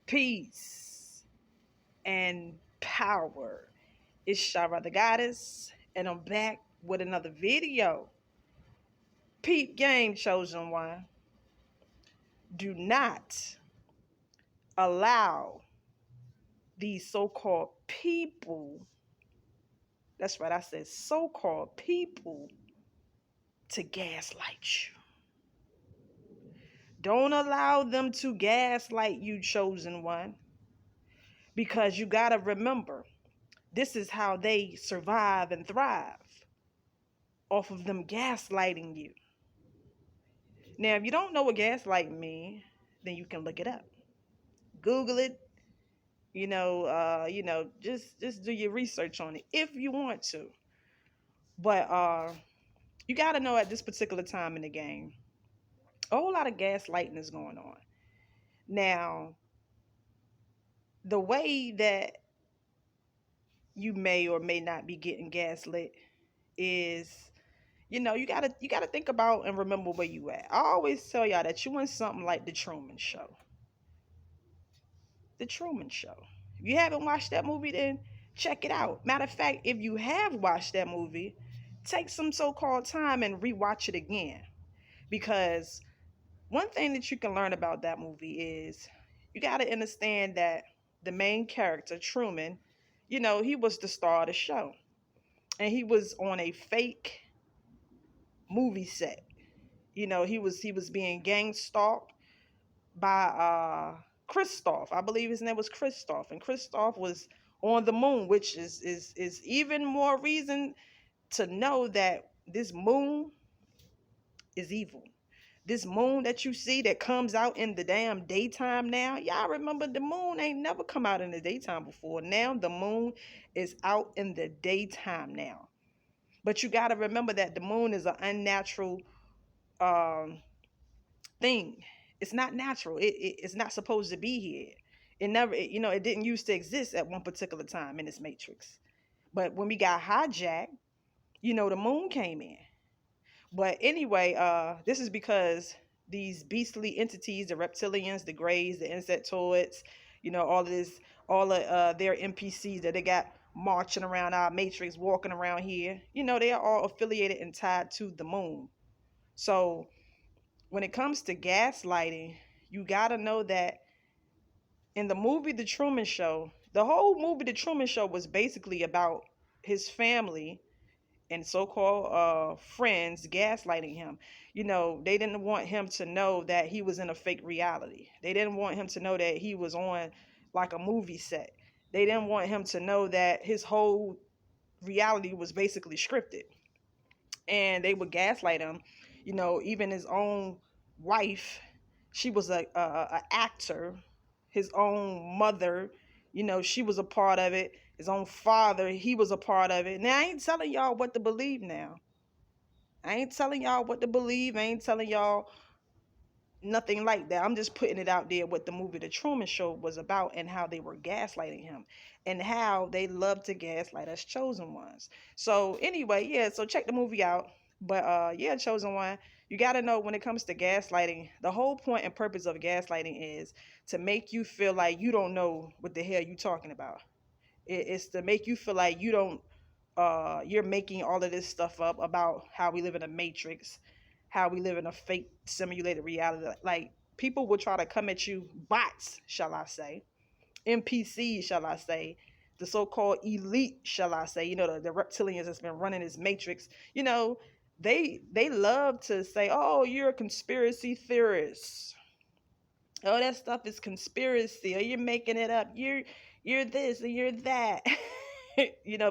Peace and power. It's Shara the Goddess, and I'm back with another video. Peep game, chosen one. Do not allow these so-called people, that's right, I said so-called people, to gaslight you. Don't allow them to gaslight you, chosen one, because you got to remember, this is how they survive and thrive, off of them gaslighting you. Now, if you don't know what gaslighting means, then you can look it up. Google it. Just do your research on it if you want to. But you got to know at this particular time in the game, a whole lot of gaslighting is going on. Now, the way that you may or may not be getting gaslit is, you gotta think about and remember where you at. I always tell y'all that you in something like the Truman Show. The Truman Show. If you haven't watched that movie, then check it out. Matter of fact, if you have watched that movie, take some so-called time and rewatch it again. Because one thing that you can learn about that movie is you got to understand that the main character, Truman, he was the star of the show. And he was on a fake movie set. He was being gang stalked by Christoph. I believe his name was Christoph, and Christoph was on the moon, which is even more reason to know that this moon is evil. This moon that you see that comes out in the damn daytime now, y'all remember the moon ain't never come out in the daytime before. Now the moon is out in the daytime now. But you got to remember that the moon is an unnatural um, thing. It's not natural. It's not supposed to be here. It didn't used to exist at one particular time in this matrix. But when we got hijacked, the moon came in. But anyway, this is because these beastly entities, the reptilians, the greys, the insectoids, all of this, all of their NPCs that they got marching around our matrix, walking around here, they are all affiliated and tied to the moon. So when it comes to gaslighting, you got to know that in the movie The Truman Show, the whole movie The Truman Show was basically about his family and so-called friends gaslighting him. They didn't want him to know that he was in a fake reality. They didn't want him to know that he was on like a movie set. They didn't want him to know that his whole reality was basically scripted. And they would gaslight him. Even his own wife, she was a actor. His own mother, she was a part of it. His own father, he was a part of it. Now I ain't telling y'all what to believe now. I ain't telling y'all what to believe. I ain't telling y'all nothing like that. I'm just putting it out there what the movie The Truman Show was about and how they were gaslighting him and how they love to gaslight us chosen ones. So anyway, yeah, so check the movie out. But yeah, chosen one, you got to know when it comes to gaslighting, the whole point and purpose of gaslighting is to make you feel like you don't know what the hell you talking about. It's to make you feel like you don't you're making all of this stuff up about how we live in a matrix, how we live in a fake simulated reality. Like people will try to come at you, bots, shall I say, NPCs, shall I say, the so-called elite, shall I say, the reptilians that's been running this matrix, they love to say, oh, you're a conspiracy theorist. Oh, that stuff is conspiracy. Or you're making it up. You're this and you're that.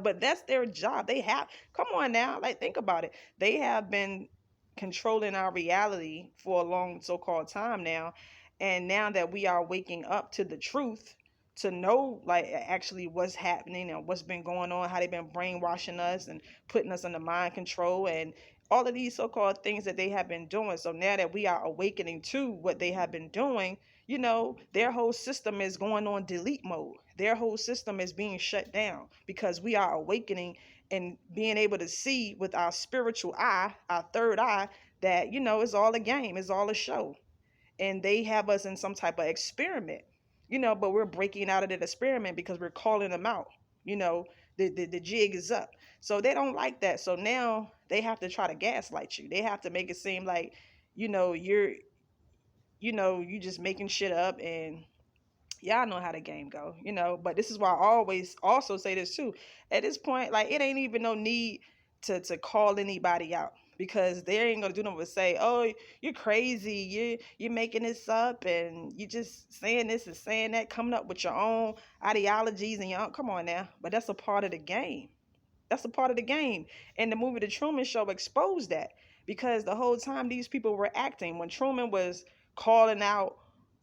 But that's their job. They have, come on now, like think about it. They have been controlling our reality for a long so-called time now. And now that we are waking up to the truth, to know like actually what's happening and what's been going on, how they've been brainwashing us and putting us under mind control and all of these so-called things that they have been doing. So now that we are awakening to what they have been doing, their whole system is going on delete mode. Their whole system is being shut down because we are awakening and being able to see with our spiritual eye, our third eye, that, it's all a game, it's all a show. And they have us in some type of experiment. but we're breaking out of that experiment because we're calling them out. You know, the jig is up. So they don't like that. So now they have to try to gaslight you. They have to make it seem like, you're, you just making shit up, and y'all know how the game go. But this is why I always also say this too. At this point, like, it ain't even no need to call anybody out, because they ain't gonna do nothing but say, "Oh, you're crazy. You're making this up, and you just saying this and saying that, coming up with your own ideologies and your own." Come on now, but that's a part of the game. That's a part of the game. And the movie The Truman Show exposed that, because the whole time these people were acting, when Truman was calling out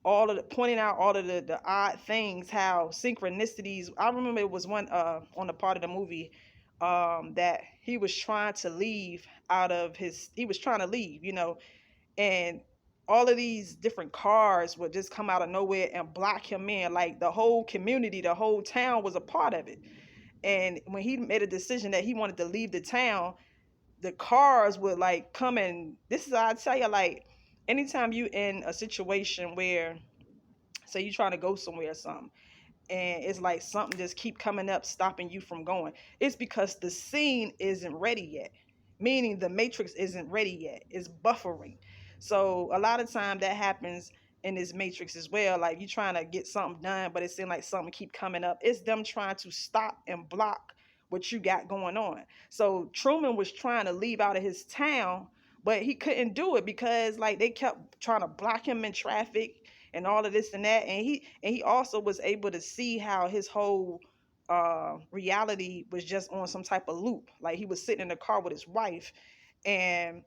pointing out all of the odd things, how synchronicities. I remember it was one on the part of the movie that he was trying to leave he was trying to leave, and all of these different cars would just come out of nowhere and block him in. Like, the whole community, the whole town was a part of it. And when he made a decision that he wanted to leave the town, the cars would like come in. This is how I tell you, like, anytime you in a situation where, say, you trying to go somewhere or something, and it's like something just keep coming up stopping you from going, it's because the scene isn't ready yet, meaning the matrix isn't ready yet. It's buffering. So a lot of time that happens in this matrix as well. Like, you trying to get something done, but it seems like something keep coming up. It's them trying to stop and block what you got going on. So Truman was trying to leave out of his town, but he couldn't do it because, like, they kept trying to block him in traffic and all of this and that. And he also was able to see how his whole reality was just on some type of loop. Like, he was sitting in the car with his wife, and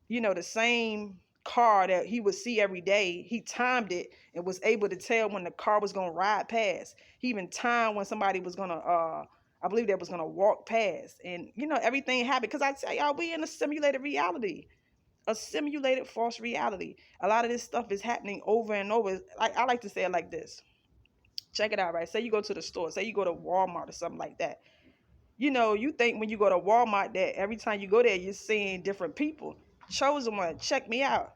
the same car that he would see every day, he timed it and was able to tell when the car was going to ride past. He even timed when somebody was going to I believe that was going to walk past. And everything happened because I tell y'all, we in a simulated reality, a simulated false reality. A lot of this stuff is happening over and over. Like, I like to say it like this. Check it out, right? Say you go to the store, say you go to Walmart or something like that. You think when you go to Walmart that every time you go there, you're seeing different people. Chosen one, check me out.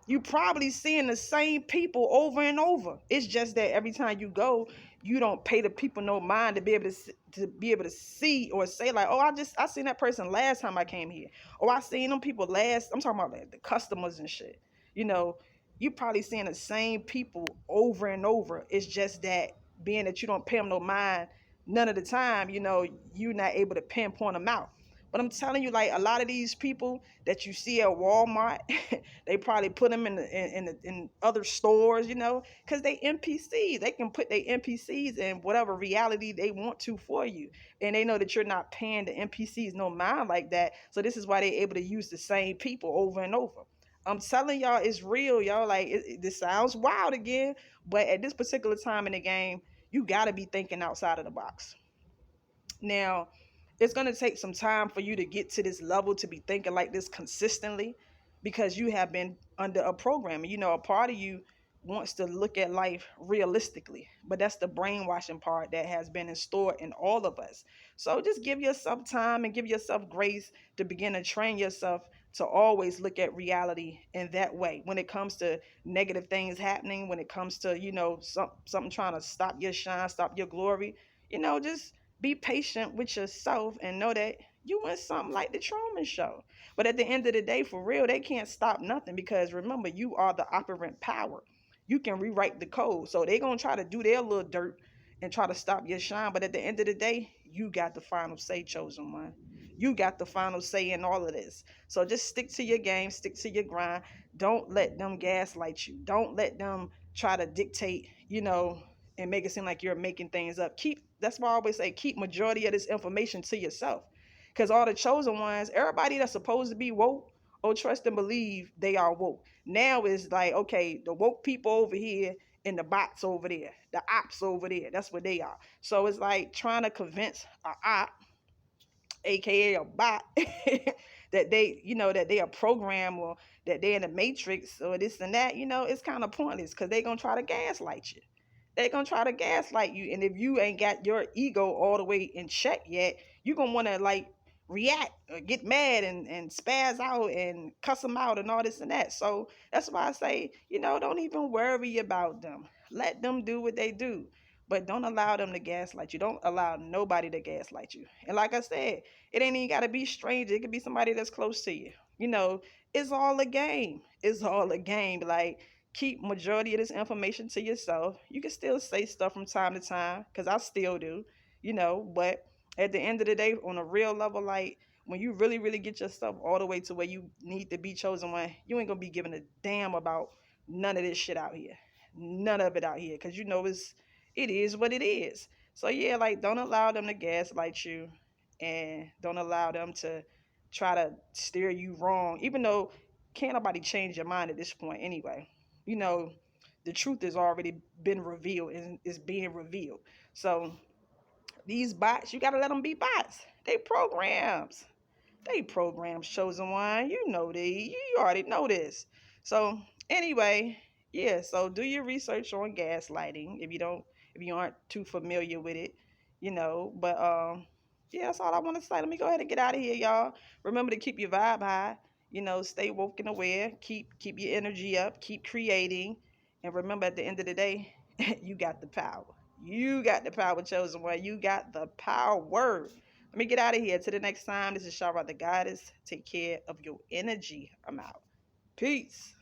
You probably seeing the same people over and over. It's just that every time you go, you don't pay the people no mind to be able to see or say like, oh, I seen that person last time I came here. Oh, I seen them people last. I'm talking about like the customers and shit. You know, you probably seeing the same people over and over. It's just that being that you don't pay them no mind none of the time, you're not able to pinpoint them out. But I'm telling you, like, a lot of these people that you see at Walmart, they probably put them in other stores, because they NPCs. They can put their NPCs in whatever reality they want to for you, and they know that you're not paying the NPCs no mind like that. So this is why they're able to use the same people over and over. I'm telling y'all, it's real, y'all. Like, this sounds wild again, but at this particular time in the game, you got to be thinking outside of the box. Now, it's going to take some time for you to get to this level to be thinking like this consistently, because you have been under a program. A part of you wants to look at life realistically, but that's the brainwashing part that has been installed in all of us. So just give yourself time and give yourself grace to begin to train yourself to always look at reality in that way. When it comes to negative things happening, when it comes to, something trying to stop your shine, stop your glory, just be patient with yourself and know that you in something like the Truman Show. But at the end of the day, for real, they can't stop nothing, because remember, you are the operant power. You can rewrite the code. So they're going to try to do their little dirt and try to stop your shine. But at the end of the day, you got the final say, chosen one. You got the final say in all of this. So just stick to your game, stick to your grind. Don't let them gaslight you. Don't let them try to dictate, and make it seem like you're making things up. That's why I always say, keep majority of this information to yourself. Because all the chosen ones, everybody that's supposed to be woke, oh, trust and believe they are woke. Now it's like, okay, the woke people over here and the bots over there, the ops over there, that's what they are. So it's like trying to convince a op, aka a bot, that they are programmed, or that they're in the matrix, or this and that, it's kind of pointless, because they're gonna try to gaslight you. They're gonna try to gaslight you. And if you ain't got your ego all the way in check yet, you're gonna wanna like react or get mad and spaz out and cuss them out and all this and that. So that's why I say, don't even worry about them. Let them do what they do. But don't allow them to gaslight you. Don't allow nobody to gaslight you. And like I said, it ain't even gotta be stranger. It could be somebody that's close to you. You know, it's all a game. It's all a game. Like, keep majority of this information to yourself. You can still say stuff from time to time, because I still do, but at the end of the day, on a real level, like, when you really, really get yourself all the way to where you need to be chosen one, you ain't gonna be giving a damn about none of this shit out here. None of it out here. Cause it is what it is. So yeah, like, don't allow them to gaslight you, and don't allow them to try to steer you wrong. Even though can't nobody change your mind at this point anyway. You know, the truth has already been revealed and is being revealed. So these bots, you gotta let them be bots. They programs. They programs, chosen one. You already know this. So anyway, yeah. So do your research on gaslighting if you aren't too familiar with it, But yeah, that's all I want to say. Let me go ahead and get out of here, y'all. Remember to keep your vibe high. Stay woke and aware. Keep your energy up. Keep creating, and remember, at the end of the day, you got the power. You got the power, chosen one. You got the power. Let me get out of here. Till the next time, this is Shara the Goddess. Take care of your energy. I'm out. Peace.